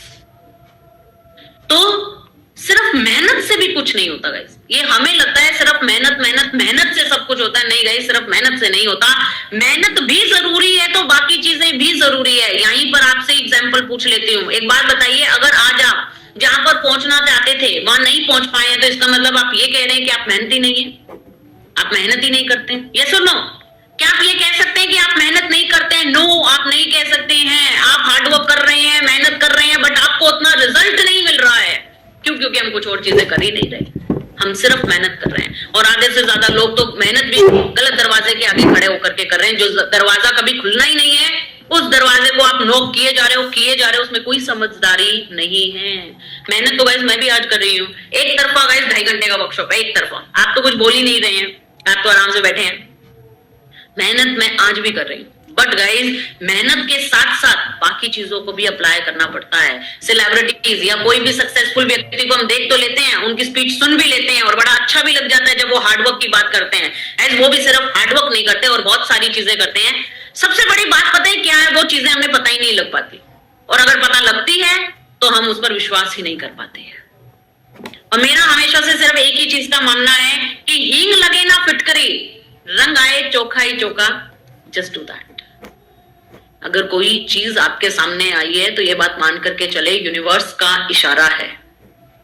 तो सिर्फ मेहनत से भी कुछ नहीं होता गाइस। ये हमें लगता है सिर्फ मेहनत मेहनत मेहनत से सब कुछ होता है, नहीं गाइस, सिर्फ मेहनत से नहीं होता। मेहनत भी जरूरी है तो बाकी चीजें भी जरूरी है। यहीं पर आपसे एग्जांपल पूछ लेती हूँ। एक बात बताइए, अगर आज आप जहां पर पहुंचना चाहते थे वहां नहीं पहुंच पाए हैं, तो इसका मतलब आप ये कह रहे हैं कि आप मेहनती नहीं है, आप मेहनत ही नहीं करते। ये सुनो, क्या आप ये कह सकते हैं कि आप मेहनत नहीं करते हैं? नो, आप नहीं कह सकते हैं। आप हार्डवर्क कर रहे हैं, मेहनत कर रहे हैं, बट आपको उतना रिजल्ट नहीं मिल रहा है। क्यों? क्योंकि हम कुछ और चीजें कर ही नहीं रहे, हम सिर्फ मेहनत कर रहे हैं। और आधे से ज्यादा लोग तो मेहनत भी गलत दरवाजे के आगे खड़े होकर के कर रहे हैं। जो दरवाजा कभी खुलना ही नहीं है, उस दरवाजे को आप नॉक किए जा रहे हो, उसमें कोई समझदारी नहीं है। मेहनत तो गाइस मैं भी आज कर रही हूँ। एक तरफा गाइस 2.5 घंटे का वर्कशॉप है, एक तरफा। आप तो कुछ बोल ही नहीं रहे हैं, आप तो आराम से बैठे हैं। मेहनत मैं आज भी कर रही हूँ, बट गाइज मेहनत के साथ साथ बाकी चीजों को भी अप्लाई करना पड़ता है। सेलिब्रिटीज या कोई भी सक्सेसफुल व्यक्ति को हम देख तो लेते हैं, उनकी स्पीच सुन भी लेते हैं और बड़ा अच्छा भी लग जाता है जब वो हार्डवर्क की बात करते हैं। एज वो भी सिर्फ हार्डवर्क नहीं करते और बहुत सारी चीजें करते हैं। सबसे बड़ी बात पता है क्या है? वो चीजें हमें पता ही नहीं लग पाती, और अगर पता लगती है तो हम उस पर विश्वास ही नहीं कर पाते हैं। और मेरा हमेशा से सिर्फ एक ही चीज का मानना है कि हींग लगे ना फिटकरी, रंग आए चोखा ही चोखा, जस्ट डू दैट। अगर कोई चीज आपके सामने आई है तो ये बात मान करके चले, यूनिवर्स का इशारा है,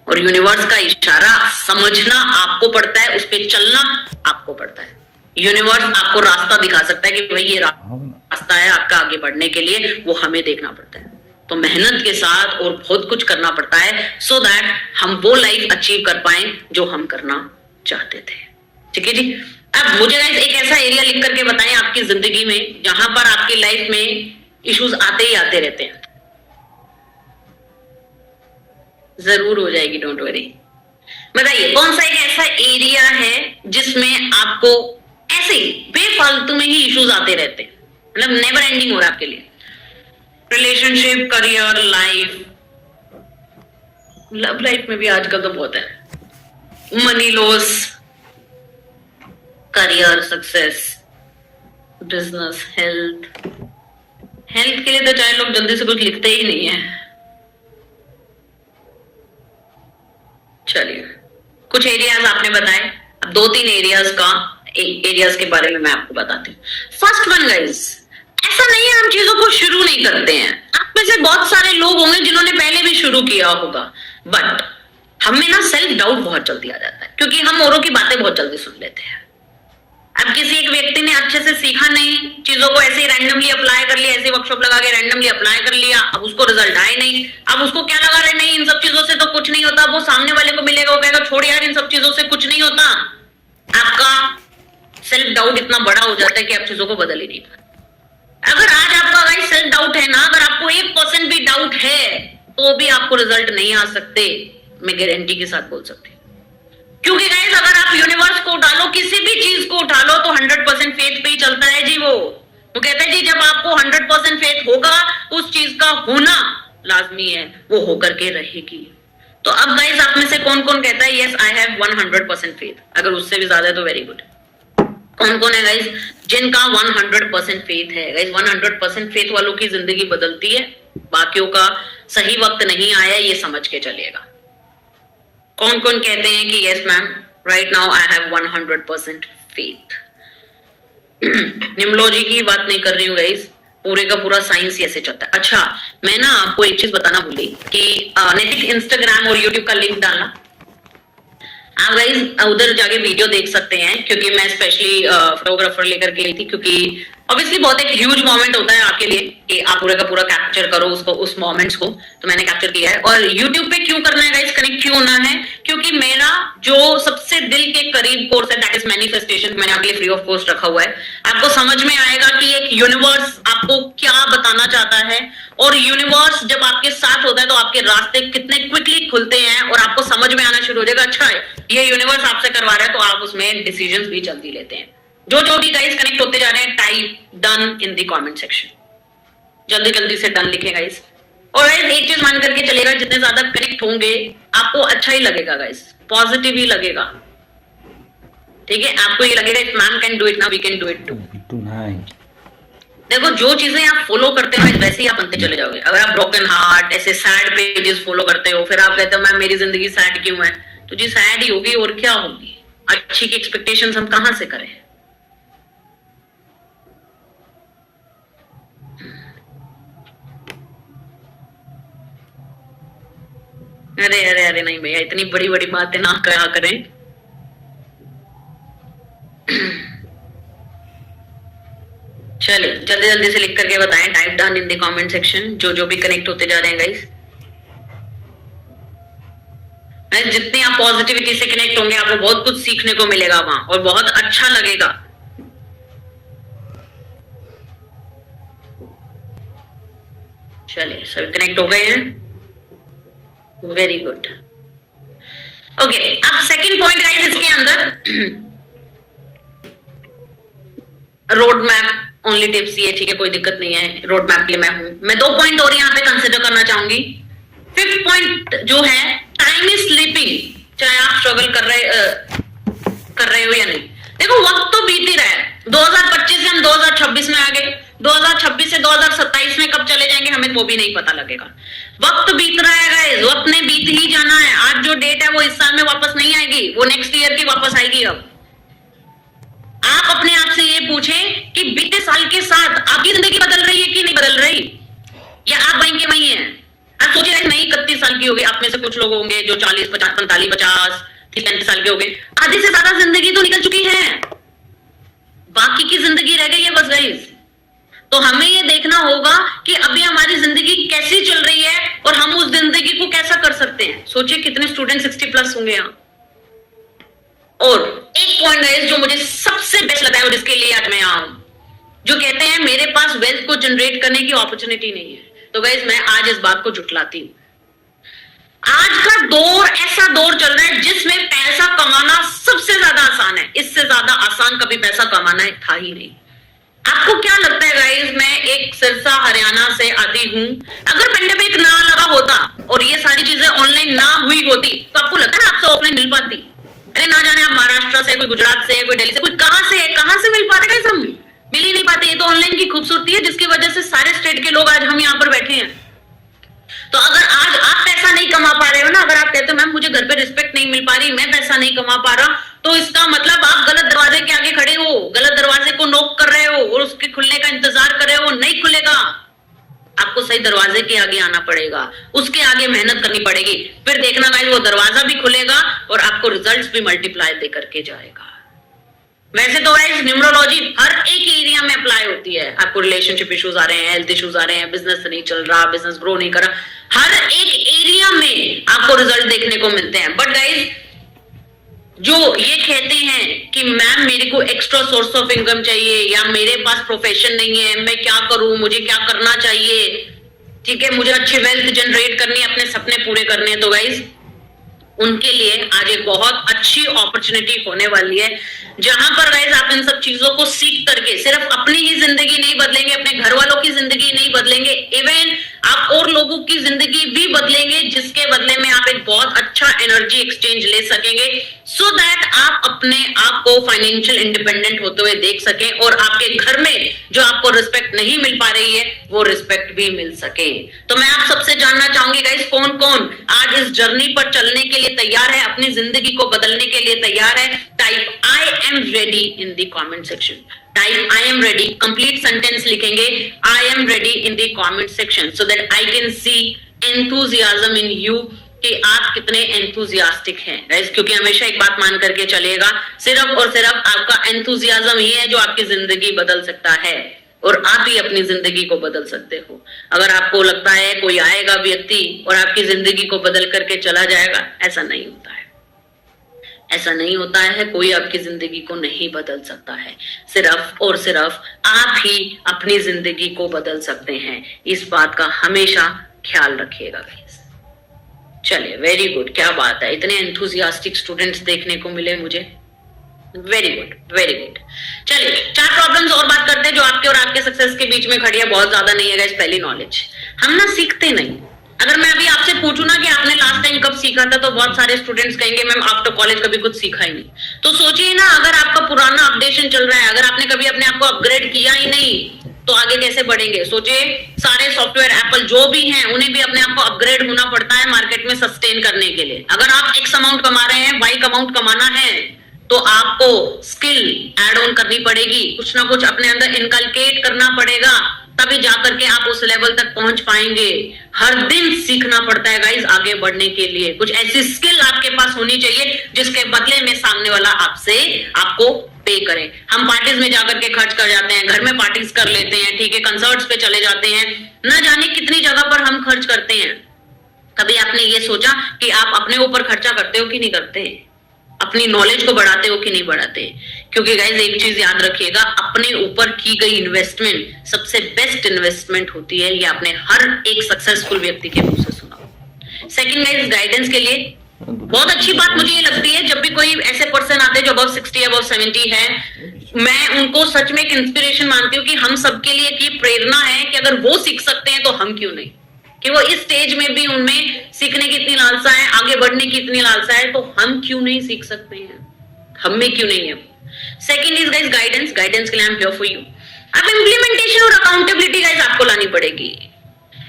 और यूनिवर्स का इशारा समझना आपको पड़ता है, उस पर चलना आपको पड़ता है। यूनिवर्स आपको रास्ता दिखा सकता है कि भाई ये रास्ता है आपका आगे बढ़ने के लिए, वो हमें देखना पड़ता है। तो मेहनत के साथ और बहुत कुछ करना पड़ता है सो दैट हम वो लाइफ अचीव कर पाए जो हम करना चाहते थे। ठीक है जी। अब मुझे गाइस एक ऐसा एरिया लिख करके बताएं आपकी जिंदगी में जहां पर आपकी लाइफ में इश्यूज आते ही आते रहते हैं। जरूर हो जाएगी, डोंट वरी। बताइए कौन सा एक ऐसा एरिया है जिसमें आपको ऐसे ही बेफालतू में ही इश्यूज आते रहते हैं, मतलब नेवर एंडिंग हो रहा है आपके लिए। Relationship, career, life, love life में भी आजकल तो बहुत है। Money loss, career success, business, health. Health के लिए तो चाहे लोग जल्दी से कुछ लिखते ही नहीं है। चलिए कुछ एरियाज आपने बताए, अब 2-3 एरियाज के बारे में मैं आपको बताती हूँ। फर्स्ट वन गाइस, ऐसा नहीं है हम चीजों को शुरू नहीं करते हैं। आप में से बहुत सारे लोग होंगे जिन्होंने पहले भी शुरू किया होगा, बट हमें ना सेल्फ डाउट बहुत जल्दी आ जाता है क्योंकि हम औरों की बातें बहुत जल्दी सुन लेते हैं। अब किसी एक व्यक्ति ने अच्छे से सीखा नहीं, चीजों को ऐसे ही रैंडमली अप्लाई कर लिया, ऐसे वर्कशॉप लगा के रैंडमली अप्लाई कर लिया, अब उसको रिजल्ट आए नहीं। अब उसको क्या लगा रहे, नहीं इन सब चीजों से तो कुछ नहीं होता। वो सामने वाले को मिलेगा, वो कहेगा छोड़ यार इन सब चीजों से कुछ नहीं होता। आपका सेल्फ डाउट इतना बड़ा हो जाता है कि आप चीजों को बदल ही नहीं पाते। अगर आज आपका गाइस सेल्फ डाउट है ना, अगर आपको 1% भी डाउट है तो भी आपको रिजल्ट नहीं आ सकते, मैं गारंटी के साथ बोल सकती हूँ। क्योंकि गाइस अगर आप यूनिवर्स को उठा लो, किसी भी चीज को उठा लो, तो 100% फेथ पे ही चलता है जी। वो कहते हैं जी जब आपको 100% फेथ होगा, उस चीज का होना लाजमी है, वो होकर के रहेगी। तो अब गाइस आप में से कौन कौन कहता है यस आई हैव 100% फेथ? अगर उससे भी ज्यादा है तो वेरी गुड। कौन कौन है गाइस जिनका 100% फेथ है? गाइस 100% फेथ वालों की जिंदगी बदलती है, बाकियों का सही वक्त नहीं आया, ये समझ के चलिएगा। कौन कौन कहते हैं कि yes ma'am right now I have 100% faith? Numerology की बात नहीं कर रही हूँ गाइस, पूरे का पूरा साइंस ही ऐसे चलता है। अच्छा मैं ना आपको एक चीज बताना भूली कि नैतिक इंस्टाग्राम और यूट्यूब का लिंक डालना, आप गाइस उधर जाके वीडियो देख सकते हैं, क्योंकि मैं स्पेशली फोटोग्राफर लेकर के गई थी, क्योंकि ऑब्वियसली बहुत एक ह्यूज मोमेंट होता है आपके लिए कि आप पूरा का पूरा कैप्चर करो उसको, उस मोमेंट्स को। तो मैंने कैप्चर किया है। और यूट्यूब पे क्यों करना है गाइस, कनेक्ट क्यों होना है? क्योंकि मेरा जो सबसे दिल के करीब कोर्स है दैट इज मैनिफेस्टेशन, मैंने आपके लिए फ्री ऑफ कॉस्ट रखा हुआ है। आपको समझ में आएगा कि एक यूनिवर्स आपको क्या बताना चाहता है, और यूनिवर्स जब आपके साथ होता है तो आपके रास्ते कितने क्विकली खुलते हैं और आपको समझ में आना शुरू हो जाएगा अच्छा ये यूनिवर्स आपसे करवा रहा है, तो आप उसमें डिसीजंस भी जल्दी लेते हैं। जो भी गाइस कनेक्ट होते जा रहे हैं, type done in the comment section, जल्दी जल्दी से डन लिखे गाइस। और गाइस एक चीज मान करके चलेगा, जितने ज्यादा कनेक्ट होंगे आपको अच्छा ही लगेगा गाइस, पॉजिटिव ही लगेगा। ठीक है, आपको ये लगेगा if ma'am can do it now we can do it too. देखो जो चीजें आप फॉलो करते हो वैसे ही आप बनते चले जाओगे। अगर आप ब्रोकन हार्ट ऐसे सैड पेजेस फॉलो करते हो, फिर आप कहते हो मैम मेरी जिंदगी सैड क्यों है, तो जी सैड ही होगी और क्या होगी। अच्छी की एक्सपेक्टेशंस हम कहां से करें। अरे अरे अरे नहीं भैया, इतनी बड़ी बड़ी बातें ना कहा करें। चलिए जल्दी जल्दी से लिख करके बताएं, type down in the comment section, जो भी कनेक्ट होते जा रहे हैं गाइस। जितने आप पॉजिटिविटी से कनेक्ट होंगे आपको बहुत कुछ सीखने को मिलेगा वहां और बहुत अच्छा लगेगा। चलिए सभी कनेक्ट हो गए हैं, वेरी गुड। ओके, अब सेकंड पॉइंट गाइस इसके अंदर रोड मैप ओनली टिप्स, ये ठीक है कोई दिक्कत नहीं है, रोड मैप के लिए मैं हूं। मैं 2 पॉइंट और यहाँ पे कंसिडर करना चाहूंगी। 5th पॉइंट जो है टाइम इज स्लीपिंग, चाहे आप स्ट्रगल कर रहे हो या नहीं। देखो वक्त तो बीत ही रहा है, 2025 से हम 2026 में आ गए, 2026 से 2027 में कब चले जाएंगे हमें वो भी नहीं पता लगेगा। वक्त बीत रहा है गाइस, वक्त ने बीत ही जाना है। आज जो डेट है वो इस साल में वापस नहीं आएगी, वो नेक्स्ट ईयर की वापस आएगी। अब आप अपने आप से ये पूछें कि बीते साल के साथ आपकी जिंदगी बदल रही है कि नहीं बदल रही, या आप वहीं के वहीं हैं। आप सोचिए नहीं 31 साल की होगी, आप में से कुछ लोग होंगे जो 40, 50, 45, 50, 30 साल के हो गए। आधी से ज्यादा जिंदगी तो निकल चुकी है, बाकी की जिंदगी रह गई है बस गाइस। तो हमें ये देखना होगा कि अभी हमारी जिंदगी कैसी चल रही है और हम उस जिंदगी को कैसा कर सकते हैं। सोचिए कितने स्टूडेंट 60+ होंगे यहाँ। और एक पॉइंट है जो मुझे सबसे बेस्ट लगा है और इसके लिए आज मैं यहाँ हूं, जो कहते हैं मेरे पास वेल्थ को जनरेट करने की अपॉर्चुनिटी नहीं है। तो गाइस मैं आज इस बात को झुठलाती हूं। आज का दौर ऐसा दौर चल रहा है जिसमें पैसा कमाना सबसे ज्यादा आसान है, इससे ज्यादा आसान कभी पैसा कमाना था ही नहीं। आपको क्या लगता है गाइस, मैं एक सिरसा हरियाणा से आती हूं, अगर पेंडेमिक ना लगा होता और ये सारी चीजें ऑनलाइन ना हुई होती तो आपको लगता है आपसे ऑफलाइन मिल पाती? अरे ना जाने आप महाराष्ट्र से, कोई गुजरात से, कोई दिल्ली से, कोई कहां से मिल पाते गाइस, हम मिल ही नहीं पाते। ये तो ऑनलाइन की खूबसूरती है जिसकी वजह से सारे स्टेट के लोग आज हम यहाँ पर बैठे हैं। तो अगर आज आप पैसा नहीं कमा पा रहे हो ना, अगर आप कहते हो मैम मुझे घर पे रिस्पेक्ट नहीं मिल पा रही, मैं पैसा नहीं कमा पा रहा, तो इसका मतलब आप गलत दरवाजे के आगे खड़े हो, गलत दरवाजे को नॉक कर रहे हो और उसके खुलने का इंतजार कर रहे हो, नहीं खुलेगा। आपको सही दरवाजे के आगे आना पड़ेगा, उसके आगे मेहनत करनी पड़ेगी, फिर देखना गाइस वो दरवाजा भी खुलेगा और आपको रिजल्ट्स भी मल्टीप्लाई दे करके जाएगा। वैसे तो गाइस न्यूमरोलॉजी हर एक एरिया में अप्लाई होती है। आपको रिलेशनशिप इश्यूज आ रहे हैं, हेल्थ इश्यूज आ रहे हैं, बिजनेस नहीं चल रहा, बिजनेस ग्रो नहीं कर रहा, हर एक एरिया में आपको रिजल्ट देखने को मिलते हैं। बट गाइस जो ये कहते हैं कि मैम मेरे को एक्स्ट्रा सोर्स ऑफ इनकम चाहिए या मेरे पास प्रोफेशन नहीं है, मैं क्या करूं, मुझे क्या करना चाहिए, ठीक है मुझे अच्छी वेल्थ जनरेट करनी है, अपने सपने पूरे करने हैं, तो गाइस उनके लिए आज एक बहुत अच्छी अपॉर्चुनिटी होने वाली है, जहां पर गाइस आप इन सब चीजों को सीख करके सिर्फ अपनी ही जिंदगी नहीं बदलेंगे, अपने घर वालों की जिंदगी नहीं बदलेंगे, इवन आप और लोगों की जिंदगी भी बदलेंगे, जिसके बदले में आप एक बहुत अच्छा एनर्जी एक्सचेंज ले सकेंगे, सो दैट आप अपने आप को फाइनेंशियल इंडिपेंडेंट होते हुए देख सकें और आपके घर में जो आपको रिस्पेक्ट नहीं मिल पा रही है वो रिस्पेक्ट भी मिल सके। तो मैं आप सबसे जानना चाहूंगी गाइस, कौन कौन आज इस जर्नी पर चलने के लिए तैयार है, अपनी जिंदगी को बदलने के लिए तैयार है? Type I am ready in the comment section. Type I am ready, complete sentence लिखेंगे I am ready in the comment section, so that I can see enthusiasm in you कि आप कितने एंथुसियास्टिक हैं गाइस। क्योंकि हमेशा एक बात मान करके चलेगा, सिर्फ और सिर्फ आपका एंथुसियाज्म ही है जो आपकी जिंदगी बदल सकता है और आप ही अपनी जिंदगी को बदल सकते हो। अगर आपको लगता है कोई आएगा व्यक्ति और आपकी जिंदगी को बदल करके चला जाएगा, ऐसा नहीं होता है, ऐसा नहीं होता है। कोई आपकी जिंदगी को नहीं बदल सकता है, सिर्फ और सिर्फ आप ही अपनी जिंदगी को बदल सकते हैं। इस बात का हमेशा ख्याल रखिएगा गाइस। चलिए वेरी गुड, क्या बात है, इतने एंथुसियास्टिक स्टूडेंट्स देखने को मिले मुझे, वेरी गुड वेरी गुड। चलिए 4 प्रॉब्लम्स और बात करते हैं जो आपके और आपके सक्सेस के बीच में खड़ी है, बहुत ज्यादा नहीं है गाइस। पहली नॉलेज, हम ना सीखते नहीं। अगर मैं अभी आपसे पूछूं ना कि आपने लास्ट टाइम कब सीखा था, तो बहुत सारे स्टूडेंट्स कहेंगे मैम आफ्टर कॉलेज कभी कुछ सीखा ही नहीं। तो सोचिए ना, अगर आपका पुराना अपडेशन चल रहा है, अगर आपने कभी अपने आप को अपग्रेड किया ही नहीं, तो आगे कैसे बढ़ेंगे? सोचिए, सारे सॉफ्टवेयर एप्पल जो भी हैं उन्हें भी अपने आप को अपग्रेड होना पड़ता है मार्केट में सस्टेन करने के लिए। अगर आप एक्स अमाउंट कमा रहे हैं, वाई अमाउंट कमाना है, तो आपको स्किल एड ऑन करनी पड़ेगी, कुछ ना कुछ अपने अंदर इनकलकेट करना पड़ेगा, तभी जाकर के आप उस लेवल तक पहुंच पाएंगे। हर दिन सीखना पड़ता है गाइस आगे बढ़ने के लिए। कुछ ऐसी स्किल आपके पास होनी चाहिए जिसके बदले में सामने वाला आपको पे करें। हम पार्टीज में जाकर के खर्च कर जाते हैं, घर में पार्टीज कर लेते हैं, ठीक है, कंसर्ट्स पे चले जाते हैं, न जाने कितनी जगह पर हम खर्च करते हैं। कभी आपने ये सोचा कि आप अपने ऊपर खर्चा करते हो कि नहीं करते? अपनी नॉलेज को बढ़ाते हो कि नहीं बढ़ाते? क्योंकि गाइस एक चीज याद रखिएगा, अपने ऊपर की गई इन्वेस्टमेंट सबसे बेस्ट इन्वेस्टमेंट होती है। ये आपने हर एक सक्सेसफुल व्यक्ति के मुंह से सुना। सेकंड गाइस, गाइडेंस के लिए बहुत अच्छी बात मुझे ये लगती है, जब भी कोई ऐसे पर्सन आते हैं जो अबव 60 अबव 70 है, मैं उनको सच में एक इंस्पिरेशन मानती हूँ कि हम सबके लिए की प्रेरणा है कि अगर वो सीख सकते हैं तो हम क्यों नहीं, कि वो इस स्टेज में भी उनमें सीखने की इतनी लालसा है, आगे बढ़ने की इतनी लालसा है, तो हम क्यों नहीं सीख सकते हैं? हम में क्यों नहीं है? Second is guys guidance. Guidance के लिए I am here for you. अब इम्प्लीमेंटेशन और अकाउंटेबिलिटी गाइस आपको लानी पड़ेगी।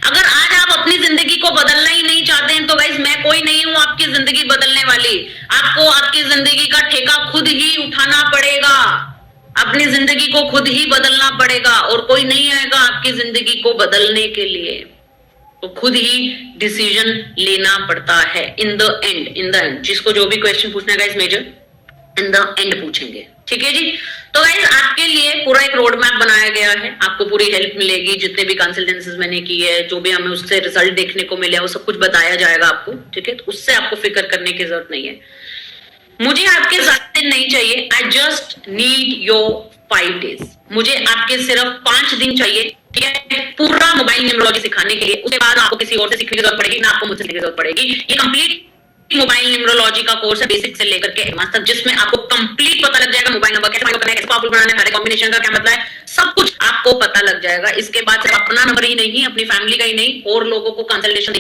अगर आज आप अपनी जिंदगी को बदलना ही नहीं चाहते हैं तो गाइस मैं कोई नहीं हूं आपकी जिंदगी बदलने वाली। आपको आपकी जिंदगी का ठेका खुद ही उठाना पड़ेगा, अपनी जिंदगी को खुद ही बदलना पड़ेगा, और कोई नहीं आएगा आपकी जिंदगी को बदलने के लिए। तो खुद ही डिसीजन लेना पड़ता है। इन द एंड जिसको जो भी क्वेश्चन पूछना है guys major in the end पूछेंगे, ठीक है जी। तो गाइस आपके लिए पूरा एक रोड मैप बनाया गया है, आपको पूरी हेल्प मिलेगी, जितने भी कंसल्टेंसीज मैंने की है, जो भी हमें उससे रिजल्ट देखने को मिले वो सब कुछ बताया जाएगा आपको, ठीक है। तो उससे आपको फिक्र करने की जरूरत नहीं है। मुझे आपके ज्यादा दिन नहीं चाहिए, I just need your 5 days। मुझे आपके सिर्फ 5 दिन चाहिए, ठीक है, पूरा मोबाइल न्यूमरोलॉजी सिखाने के लिए। उसके बाद आपको किसी और से सीखने की जरूरत पड़ेगी ना, आपको मुझसे सीखने की जरूरत पड़ेगी। ये कंप्लीट मोबाइल न्यूमरोलॉजी का कोर्स है, बेसिक से लेकर के एडवांस तक, जिसमें आपको कंप्लीट पता लग जाएगा मोबाइल नंबर कैसे करना है, कैसे पावरफुल बनाना है, सारे कॉम्बिनेशन का क्या मतलब है, सब कुछ आपको पता लग जाएगा। इसके बाद सिर्फ अपना नंबर ही नहीं, अपनी फैमिली का ही नहीं, और लोगों को कंसल्टेशन